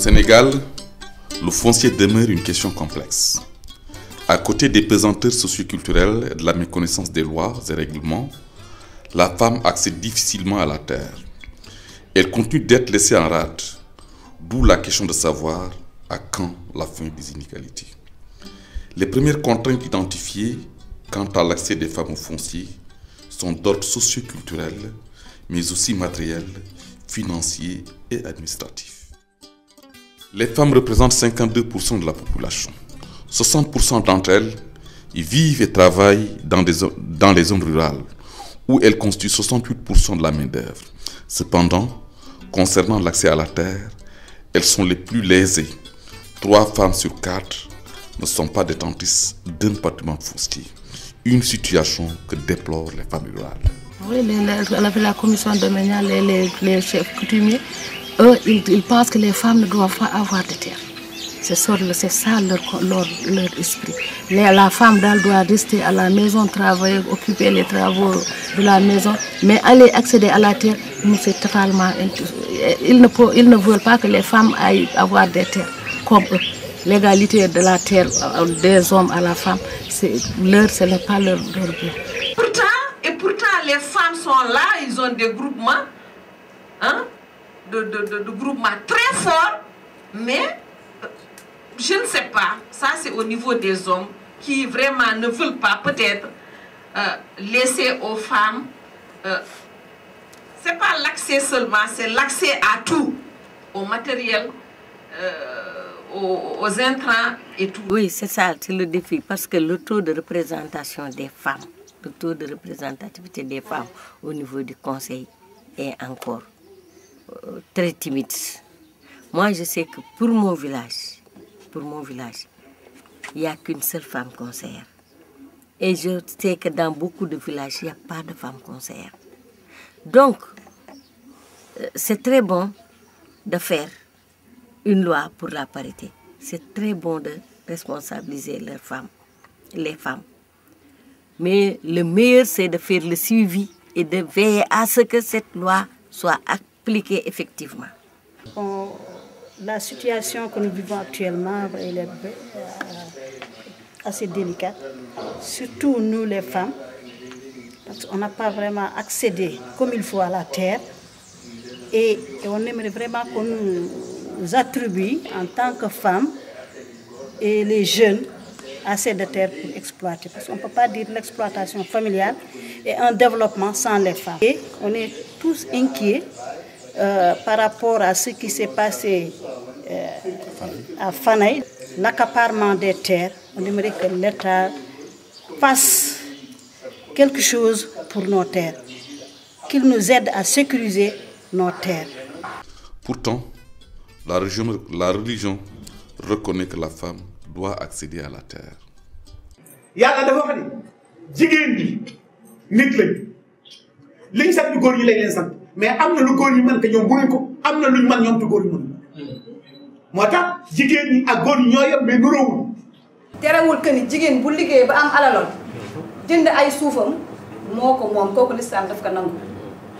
Sénégal, le foncier demeure une question complexe. À côté des pesanteurs socioculturelles et de la méconnaissance des lois et règlements, la femme accède difficilement à la terre. Elle continue d'être laissée en rade, d'où la question de savoir à quand la fin des inégalités. Les premières contraintes identifiées quant à l'accès des femmes au foncier sont d'ordre socioculturel, mais aussi matériel, financier et administratif. Les femmes représentent 52% de la population. 60% d'entre elles vivent et travaillent dans les zones rurales, où elles constituent 68% de la main-d'œuvre. Cependant, concernant l'accès à la terre, elles sont les plus lésées. 3 femmes sur 4 ne sont pas détentrices d'un patrimoine foncier. Une situation que déplorent les femmes rurales. Oui, la commission domaniale, les chefs coutumiers, eux, ils pensent que les femmes ne doivent pas avoir de terre. C'est ça leur esprit. La femme doit rester à la maison, travailler, occuper les travaux de la maison, mais aller accéder à la terre, c'est totalement... Ils ne veulent pas que les femmes aillent avoir des terres comme eux. L'égalité de la terre des hommes à la femme, ce n'est pas leur bien. Pourtant, les femmes sont là, ils ont des groupements, de groupements très forts, mais je ne sais pas, ça c'est au niveau des hommes qui vraiment ne veulent pas peut-être laisser aux femmes, c'est pas l'accès seulement, c'est l'accès à tout, au matériel, aux intrants et tout. Oui, c'est ça, c'est le défi, parce que le taux de représentation des femmes, le taux de représentativité des femmes au niveau du conseil est encore très timide. Moi, je sais que pour mon village, il n'y a qu'une seule femme conseillère. Et je sais que dans beaucoup de villages, il n'y a pas de femme conseillère. Donc, c'est très bon de faire une loi pour la parité. C'est très bon de responsabiliser les femmes. Mais le meilleur, c'est de faire le suivi et de veiller à ce que cette loi soit appliquée effectivement. La situation que nous vivons actuellement elle est assez délicate, surtout nous les femmes, parce qu'on n'a pas vraiment accédé comme il faut à la terre et on aimerait vraiment qu'on nous attribue en tant que femmes et les jeunes assez de terre pour exploiter. Parce qu'on ne peut pas dire l'exploitation familiale et un développement sans les femmes. Et on est tous inquiets par rapport à ce qui s'est passé à Fanaï, l'accaparement des terres. On aimerait que l'État fasse quelque chose pour nos terres, qu'il nous aide à sécuriser nos terres. Pourtant, la religion reconnaît que la femme doit accéder à la terre. Yàlla dafa wax ni jigéen ñi nit lañ liñ sant góor ñi lañ leen sant mais am na lu góor ñi mën te ñoom mënuñ ko am na luñ mën ñoom te góor ñi mënuñ moo tax jigéen ñi ak góor ñi ñoo yem mais nuróowul. terewul que ni jigéen bu liggéey ba am alaloon jënd ay suufam moo ko moom kooku lislaam daf ko nangu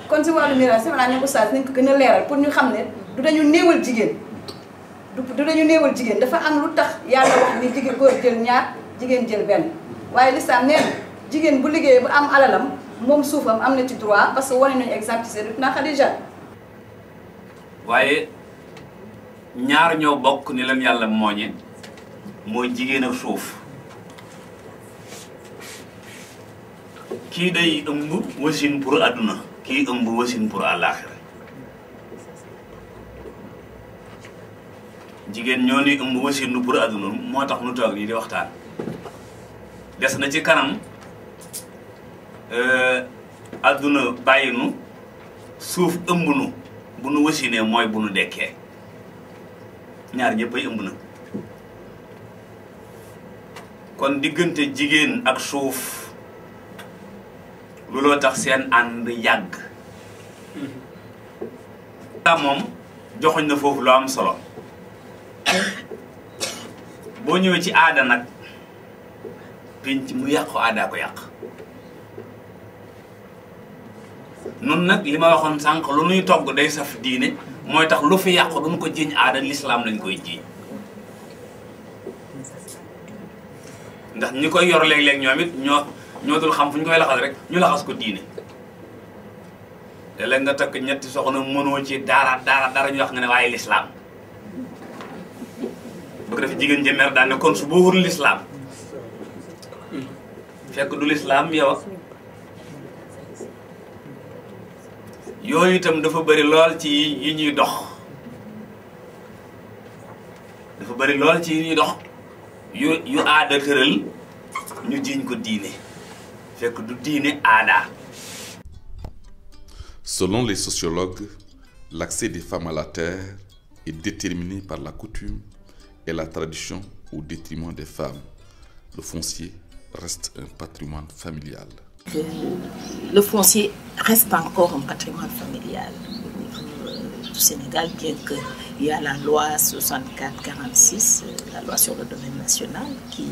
kon si wàllu miraas sama naa ñu oustaz nañ ko gën a leeral pour ñu xam ne du dañu néewal jigéen. du dañu néewal jigéen dafa am lu tax yàlla wax ni jigéen góor jël ñaar jigéen jël benn waaye lislaam nee na jigéen bu liggéeyee ba am alalam moom suufam am na ci droit parce que wane nañu exemple ci Sayyidatuna Khadija. waaye ñaar ñoo bokk ni leen yàlla mooñe mooy jigéen ak suuf kii day ëmb wasin pour àdduna kii ëmb wasin pour àllaaxira jigéen ñoo ni ëmb wasinu pour àdduna moo tax nu toog nii di waxtaan des na ci kanam àdduna bàyyi nu suuf ëmb nu bu nu wasinee mooy bu nu dekkee ñaar ñëppay ëmb na kon diggante jigéen ak suuf looloo tax seen ànd yàgg moom joxoñ na foofu lu am solo boo ñëwee ci aada nag penc mu yàqu aadaa ko yàq nun nag li ma waxoon sànq lu nuy togg day saf diine mooy tax lu fi yàqu duñ ko jiiñ aada l'islam lañ koy jiiñ ndax ñi koy yor léeg-léeg ñoom it ñoo dul xam fu ñu koy laxas rek ñu laxas ko diine te léeg nga takk ñetti soxna mënoo ci dara ñu wax nga ne waaye l'islam bëgg dafa jigéen jëmeer daan ne kon su boo wër l'islam fekk du l'islam yow yooyu itam dafa bëri lool ci yi ñuy dox dafa bëri lool ci yi ñuy dox yu aada tëral ñu jiiñ ko diine fekk du diine aada. Selon les sociologues, l'accès des femmes à la terre est déterminé par la coutume et la tradition au détriment des femmes. Le foncier reste un patrimoine familial. Le foncier reste encore un patrimoine familial au niveau du Sénégal, bien qu'il y a la loi 64-46, la loi sur le domaine national, qui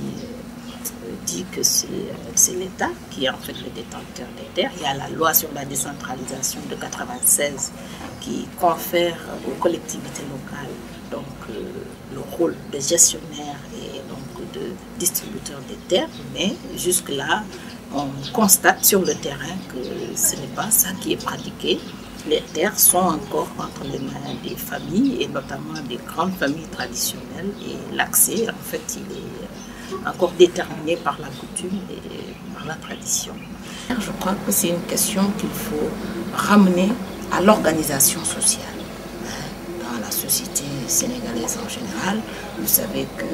dit que c'est l'État qui est en fait le détenteur des terres. Il y a la loi sur la décentralisation de 96 qui confère aux collectivités locales donc, le rôle de gestionnaire et donc de distributeur des terres, mais jusque-là, on constate sur le terrain que ce n'est pas ça qui est pratiqué. Les terres sont encore entre les mains des familles et notamment des grandes familles traditionnelles et l'accès, en fait, il est encore déterminé par la coutume et par la tradition. Je crois que c'est une question qu'il faut ramener à l'organisation sociale. Dans la société sénégalaise en général, vous savez que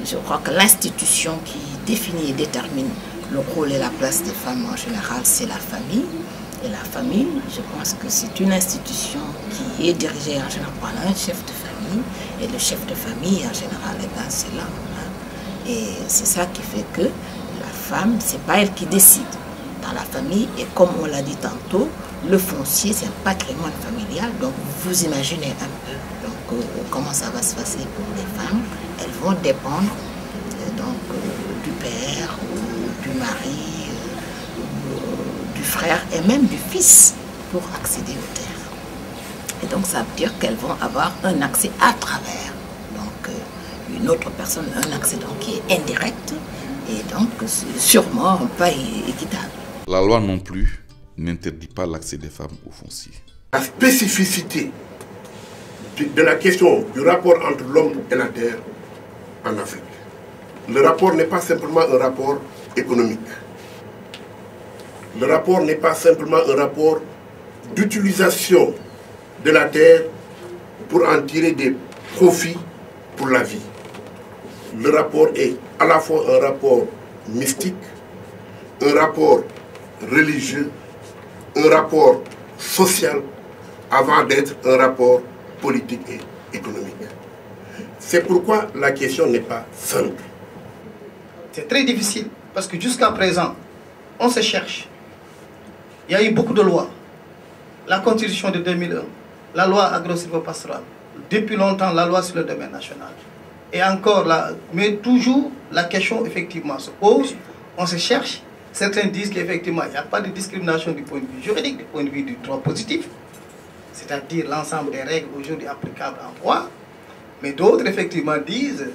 je crois que l'institution qui définit et détermine le rôle et la place des femmes en général, c'est la famille. Et la famille, je pense que c'est une institution qui est dirigée en général par un chef de famille. Et le chef de famille, en général, c'est l'homme. Et c'est ça qui fait que la femme, c'est pas elle qui décide dans la famille. Et comme on l'a dit tantôt, le foncier, c'est un patrimoine familial. Donc vous imaginez un peu donc, comment ça va se passer pour les femmes. Elles vont dépendre du père, ou du mari, du frère et même du fils pour accéder aux terres. Et donc ça veut dire qu'elles vont avoir un accès à travers une autre personne, un accès donc qui est indirect et donc sûrement pas équitable. La loi non plus n'interdit pas l'accès des femmes au foncier. La spécificité de la question du rapport entre l'homme et la terre en Afrique. Le rapport n'est pas simplement un rapport économique. Le rapport n'est pas simplement un rapport d'utilisation de la terre pour en tirer des profits pour la vie. Le rapport est à la fois un rapport mystique, un rapport religieux, un rapport social, avant d'être un rapport politique et économique. C'est pourquoi la question n'est pas simple. C'est très difficile parce que jusqu'à présent, on se cherche. Il y a eu beaucoup de lois. La Constitution de 2001, la loi agro-silvopastorale, depuis longtemps la loi sur le domaine national. Et encore là, mais toujours la question effectivement se pose, on se cherche. Certains disent qu'effectivement il n'y a pas de discrimination du point de vue juridique, du point de vue du droit positif, c'est-à-dire l'ensemble des règles aujourd'hui applicables en droit. Mais d'autres effectivement disent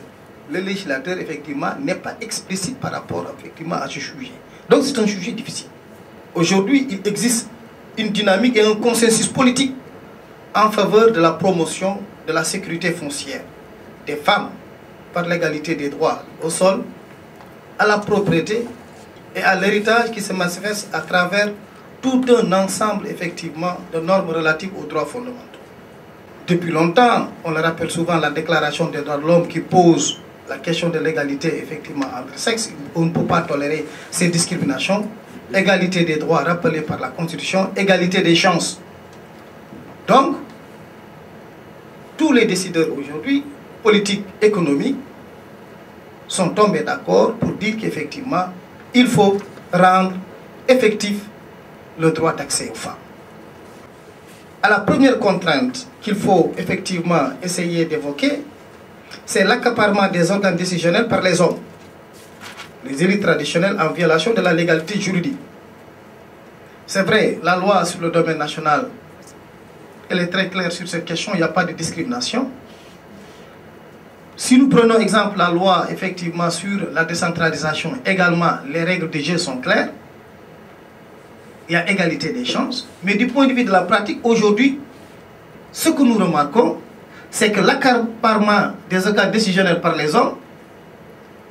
que le législateur effectivement n'est pas explicite par rapport effectivement à ce sujet. Donc c'est un sujet difficile. Aujourd'hui, il existe une dynamique et un consensus politique en faveur de la promotion de la sécurité foncière des femmes par l'égalité des droits au sol, à la propriété et à l'héritage qui se manifeste à travers tout un ensemble effectivement de normes relatives aux droits fondamentaux. Depuis longtemps, on le rappelle souvent, la déclaration des droits de l'homme qui pose la question de l'égalité effectivement entre sexes. On ne peut pas tolérer ces discriminations. Égalité des droits rappelée par la Constitution, égalité des chances. Donc, tous les décideurs aujourd'hui, politiques, économiques, sont tombés d'accord pour dire qu'effectivement, il faut rendre effectif le droit d'accès aux femmes. À la première contrainte qu'il faut effectivement essayer d'évoquer, c'est l'accaparement des organes décisionnels par les hommes, les élites traditionnelles en violation de la légalité juridique. C'est vrai, la loi sur le domaine national, elle est très claire sur cette question, il n'y a pas de discrimination. Si nous prenons exemple la loi effectivement sur la décentralisation, également les règles de jeu sont claires. Il y a égalité des chances. Mais du point de vue de la pratique, aujourd'hui, ce que nous remarquons, c'est que l'accaparement des organes décisionnels par les hommes,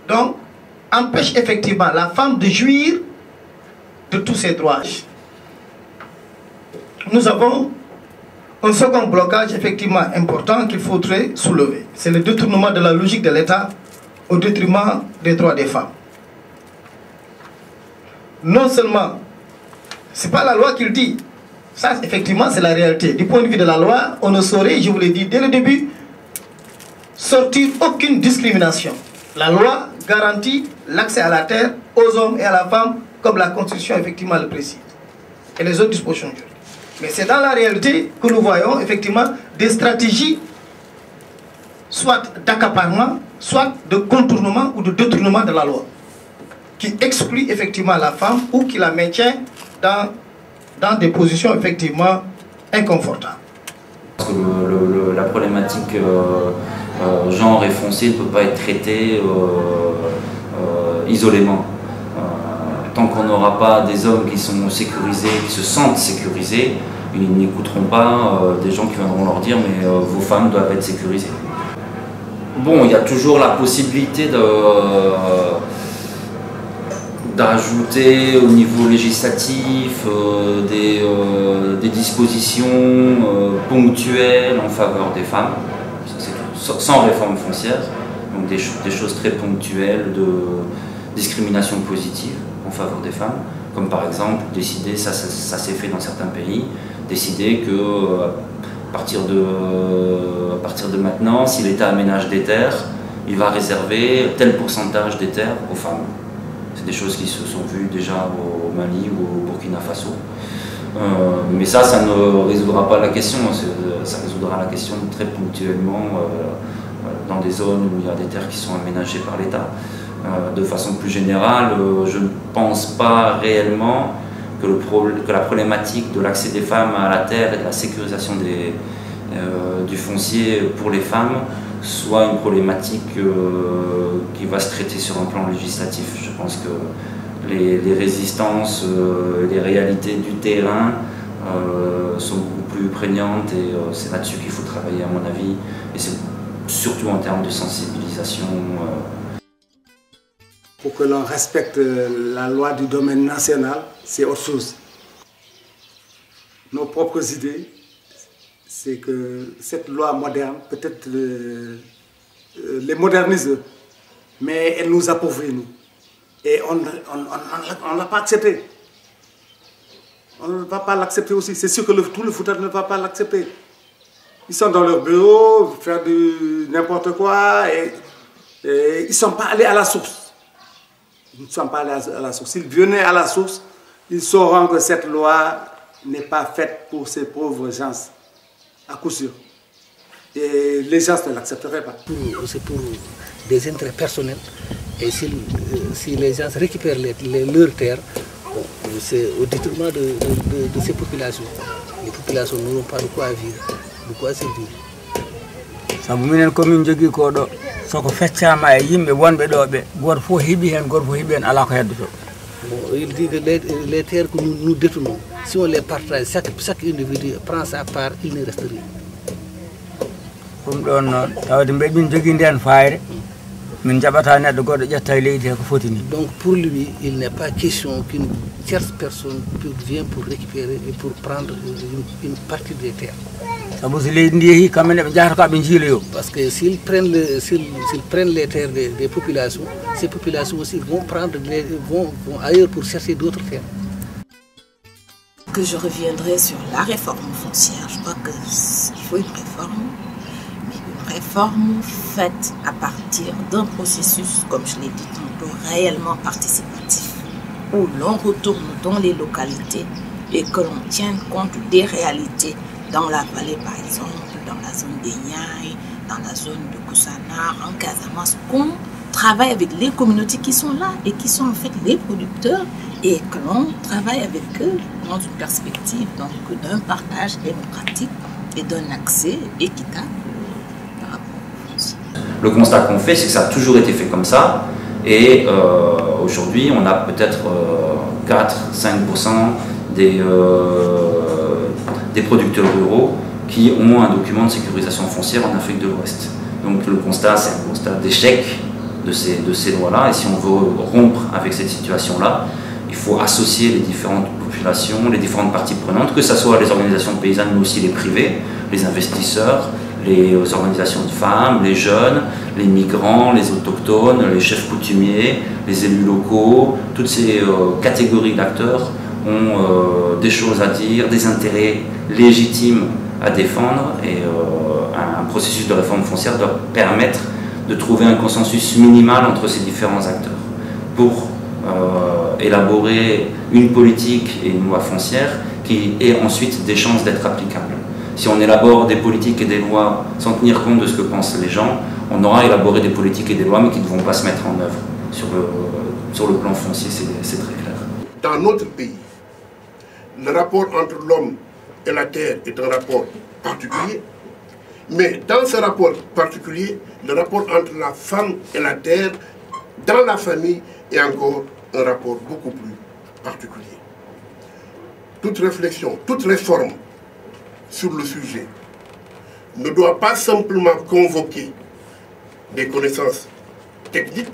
donc, empêche effectivement la femme de jouir de tous ses droits. Nous avons un second blocage effectivement important qu'il faudrait soulever. C'est le détournement de la logique de l'État au détriment des droits des femmes. Non seulement, ce n'est pas la loi qui le dit, ça effectivement c'est la réalité. Du point de vue de la loi, on ne saurait, je vous l'ai dit dès le début, sortir aucune discrimination. La loi garantit l'accès à la terre aux hommes et à la femme, comme la Constitution effectivement le précise, et les autres dispositions juridiques. Mais c'est dans la réalité que nous voyons effectivement des stratégies, soit d'accaparement, soit de contournement ou de détournement de la loi, qui exclut effectivement la femme ou qui la maintient dans des positions effectivement inconfortables. Parce que la problématique genre et foncier ne peut pas être traitée isolément. Tant qu'on n'aura pas des hommes qui sont sécurisés, qui se sentent sécurisés, ils n'écouteront pas des gens qui viendront leur dire mais vos femmes doivent être sécurisées. Bon, il y a toujours la possibilité d'ajouter au niveau législatif des dispositions ponctuelles en faveur des femmes, sans réforme foncière, donc des choses très ponctuelles de discrimination positive en faveur des femmes, comme par exemple décider, ça s'est fait dans certains pays, décider que à partir de maintenant, si l'État aménage des terres, il va réserver tel pourcentage des terres aux femmes. C'est des choses qui se sont vues déjà au Mali ou au Burkina Faso. Mais ça ne résoudra pas la question, ça résoudra la question très ponctuellement dans des zones où il y a des terres qui sont aménagées par l'État. De façon plus générale, je ne pense pas réellement que la problématique de l'accès des femmes à la terre et de la sécurisation du foncier pour les femmes soit une problématique qui va se traiter sur un plan législatif. Je pense que les résistances, les réalités du terrain sont beaucoup plus prégnantes et c'est là-dessus qu'il faut travailler à mon avis, et c'est surtout en termes de sensibilisation. Pour que l'on respecte la loi du domaine national, c'est autre chose. Nos propres idées, c'est que cette loi moderne, peut-être les modernise, mais elle nous appauvrit, nous. Et on ne l'a pas accepté. On ne va pas l'accepter aussi. C'est sûr que tout le Fouta ne va pas l'accepter. Ils sont dans leur bureau, faire du n'importe quoi, et ils ne sont pas allés à la source. Ils ne sont pas allés à la source. S'ils venaient à la source, ils sauront que cette loi n'est pas faite pour ces pauvres gens, à coup sûr. Et les gens ne l'accepteraient pas. C'est pour des intérêts personnels. Et si les gens récupèrent leurs terres, bon, c'est au détriment de ces populations. Les populations n'auront pas de quoi vivre, de quoi survivre. Sabu minen komin jogui ko ɗo soko feccama e yimɓe wonɓe ɗo ɓe goto fof heeɓi hen goto fof heeɓi hen ala ko heddoto. Bon, il dit que les terres que nous détenons, si on les partage, chaque individu prend sa part, il ne reste rien. ɗum ɗon noon tawde mbeɗa min jogui nden fayre min jaɓata neɗɗo goɗɗo ƴetta e leydi he ko foti ni. Donc pour lui, il n'est pas question qu'une tierce personne vienne pour récupérer et pour prendre une partie des terres. Sabu so leydi ndi yeehi kamɓene ɓe jahata ko ɓe jiiloyo. Parce que s'ils prennent les terres des populations, ces populations aussi vont ailleurs pour chercher d'autres terres. Que je reviendrai sur la réforme foncière. Je crois qu'il faut une réforme, mais une réforme faite à partir d'un processus, comme je l'ai dit tantôt, réellement participatif, où l'on retourne dans les localités et que l'on tienne compte des réalités dans la vallée, par exemple, dans la zone des Niayes, dans la zone de Koussanar, en Casamance, qu'on travaille avec les communautés qui sont là et qui sont en fait les producteurs et que l'on travaille avec eux dans une perspective d'un partage démocratique et d'un accès équitable par rapport au foncier. Le constat qu'on fait, c'est que ça a toujours été fait comme ça, et aujourd'hui, on a peut-être 4-5% des producteurs ruraux qui ont un document de sécurisation foncière en Afrique de l'Ouest. Donc le constat, c'est un constat d'échec de ces lois-là, et si on veut rompre avec cette situation-là, il faut associer les différentes populations, les différentes parties prenantes, que ce soit les organisations paysannes, mais aussi les privés, les investisseurs, les organisations de femmes, les jeunes, les migrants, les autochtones, les chefs coutumiers, les élus locaux. Toutes ces catégories d'acteurs ont des choses à dire, des intérêts légitimes à défendre, et un processus de réforme foncière doit permettre de trouver un consensus minimal entre ces différents acteurs pour élaborer une politique et une loi foncière qui ait ensuite des chances d'être applicable. Si on élabore des politiques et des lois sans tenir compte de ce que pensent les gens, on aura élaboré des politiques et des lois mais qui ne vont pas se mettre en œuvre. Sur le plan foncier, c'est très clair. Dans notre pays, le rapport entre l'homme et la terre est un rapport particulier, mais dans ce rapport particulier, le rapport entre la femme et la terre, dans la famille, est encore un rapport beaucoup plus particulier. Toute réflexion, toute réforme sur le sujet ne doit pas simplement convoquer des connaissances techniques,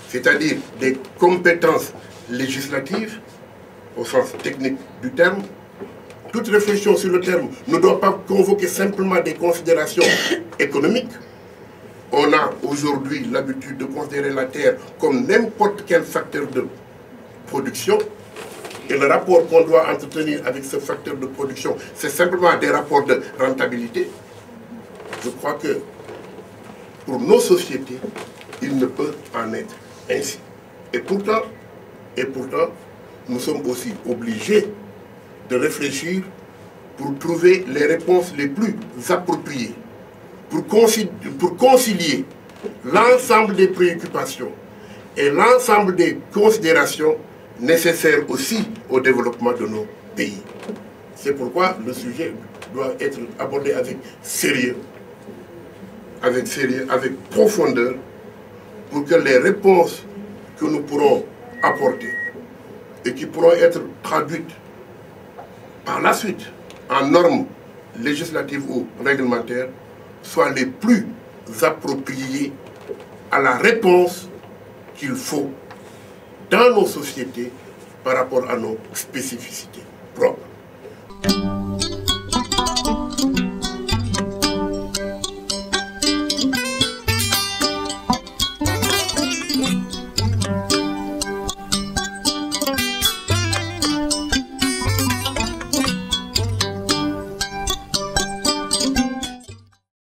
c'est-à-dire des compétences législatives, au sens technique du terme. Toute réflexion sur le terme ne doit pas convoquer simplement des considérations économiques. On a aujourd'hui l'habitude de considérer la terre comme n'importe quel facteur de production. Et le rapport qu'on doit entretenir avec ce facteur de production, c'est simplement des rapports de rentabilité. Je crois que pour nos sociétés, il ne peut en être ainsi. Et pourtant, nous sommes aussi obligés de réfléchir pour trouver les réponses les plus appropriées, pour concilier l'ensemble des préoccupations et l'ensemble des considérations nécessaires aussi au développement de nos pays. C'est pourquoi le sujet doit être abordé avec sérieux, avec profondeur, pour que les réponses que nous pourrons apporter et qui pourront être traduites par la suite en normes législatives ou réglementaires soient les plus appropriées à la réponse qu'il faut dans nos sociétés par rapport à nos spécificités propres.